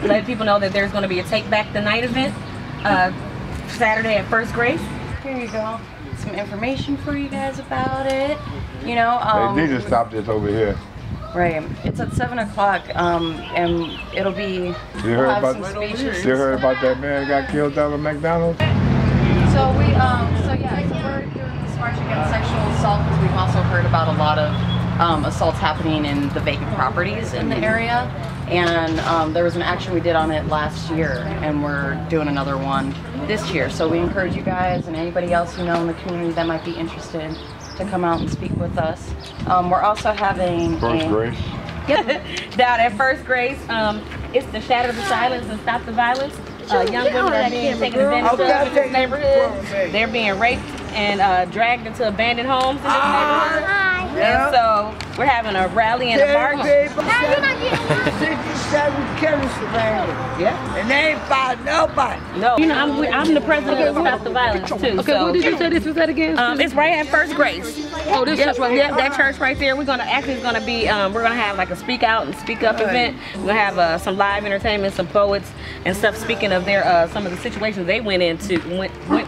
let people know that there's going to be a Take Back the Night event Saturday at First Grace. Here you go. Some information for you guys about it. You know, they need to stop this over here. Right. It's at 7 o'clock, and it'll be. You heard about that man got killed down at McDonald's? So we're doing this march against sexual assault because we've also heard about a lot of assaults happening in the vacant properties in the area, and there was an action we did on it last year, and we're doing another one this year. So we encourage you guys and anybody else you know in the community that might be interested to come out and speak with us. We're also having First Grace. Down at First Grace, it's to shatter the silence and stop the violence. Young women are being taken advantage of in this neighborhood. They're being raped and dragged into abandoned homes in this neighborhood. And so we're having a rally and a march. 67 killers surrounded. Yeah. And they ain't found nobody. No. You know, I'm the president of Stop the Violence too. Okay, so, what did you say this was at again? It's right at First Grace. Oh, this church right here? Yeah, that church right there. We're gonna be we're gonna have like a speak out and speak up event. We're gonna have some live entertainment, some poets and stuff speaking of their some of the situations they went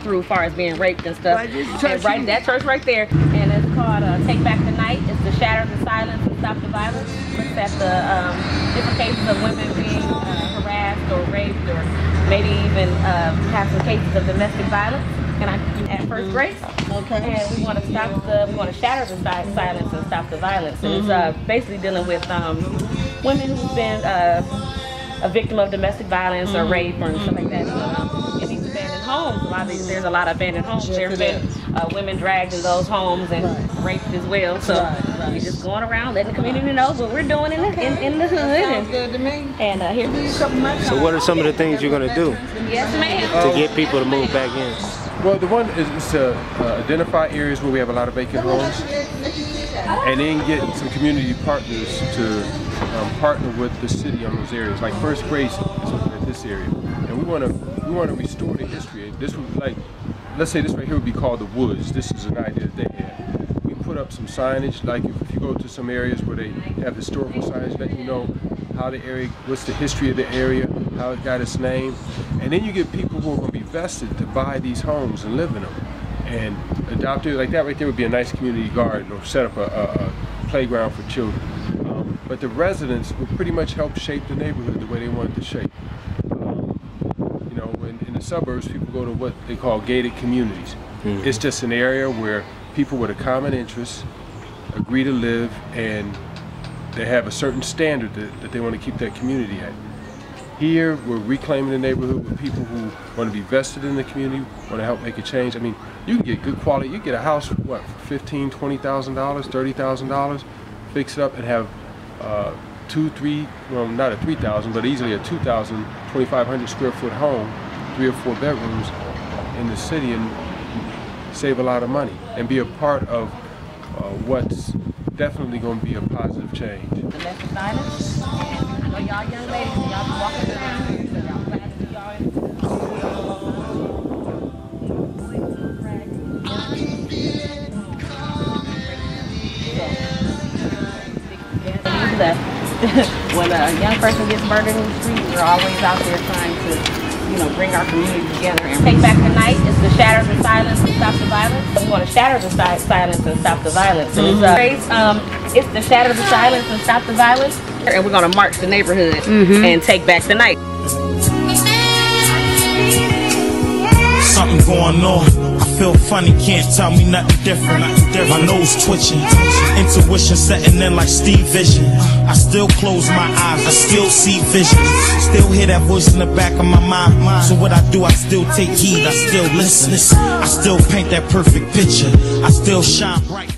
through as far as being raped and stuff. And right, that church right there. And it's called Take Back the Night. It's to shatter the silence and stop the violence. Looks at the different cases of women being harassed or raped, or maybe even have some cases of domestic violence. At First Grace. Okay. And we want to shatter the silence and stop the violence. And it's basically dealing with women who've been a victim of domestic violence or rape or stuff like that. In these abandoned homes, there's a lot of abandoned homes. There's been women dragged in those homes and raped as well. So we're just going around letting the community know what we're doing in the hood. Sounds good to me. And here's a couple months. So what are some of the things you're going to do? Yes, ma'am. To get people to move back in? Well, the one is to identify areas where we have a lot of vacant homes, and then get some community partners to partner with the city on those areas. Like First Grace is looking at this area, and we want to restore the history. This would, like, let's say this right here would be called the Woods. This is an idea that they had. We put up some signage, like if you go to some areas where they have historical signage, letting you know how the area, what's the history of the area, how it got its name, and then you get people who are going to be vested to buy these homes and live in them and adopt it. Like that right there would be a nice community garden, or set up a playground for children. But the residents would pretty much help shape the neighborhood the way they want it to shape. You know, in the suburbs, people go to what they call gated communities. It's just an area where people with a common interest agree to live, and they have a certain standard that they want to keep that community at. Here, we're reclaiming the neighborhood with people who want to be vested in the community, want to help make a change. I mean, you can get good quality. You get a house for what, for $15,000, $20,000, $30,000, fix it up and have well, not a 3,000, but easily a 2,000, 2,500 square foot home, 3 or 4 bedrooms in the city, and save a lot of money and be a part of what's definitely going to be a positive change. Domestic violence, and I know y'all young ladies, y'all be walking around here, so y'all glad to see y'all in when a young person gets murdered in the street, we're always out there trying to, you know, bring our community together. And Take Back the Night is to shatter the silence and stop the violence. We want to shatter the silence and stop the violence. And it's to shatter the silence and stop the violence. And we're going to march the neighborhood and take back the night. Something going on. I feel funny, can't tell me nothing different. My nose twitching, intuition setting in like Steve Vision. I still close my eyes, I still see vision. Still hear that voice in the back of my mind. So what I do, I still take heed, I still listen. I still paint that perfect picture, I still shine bright.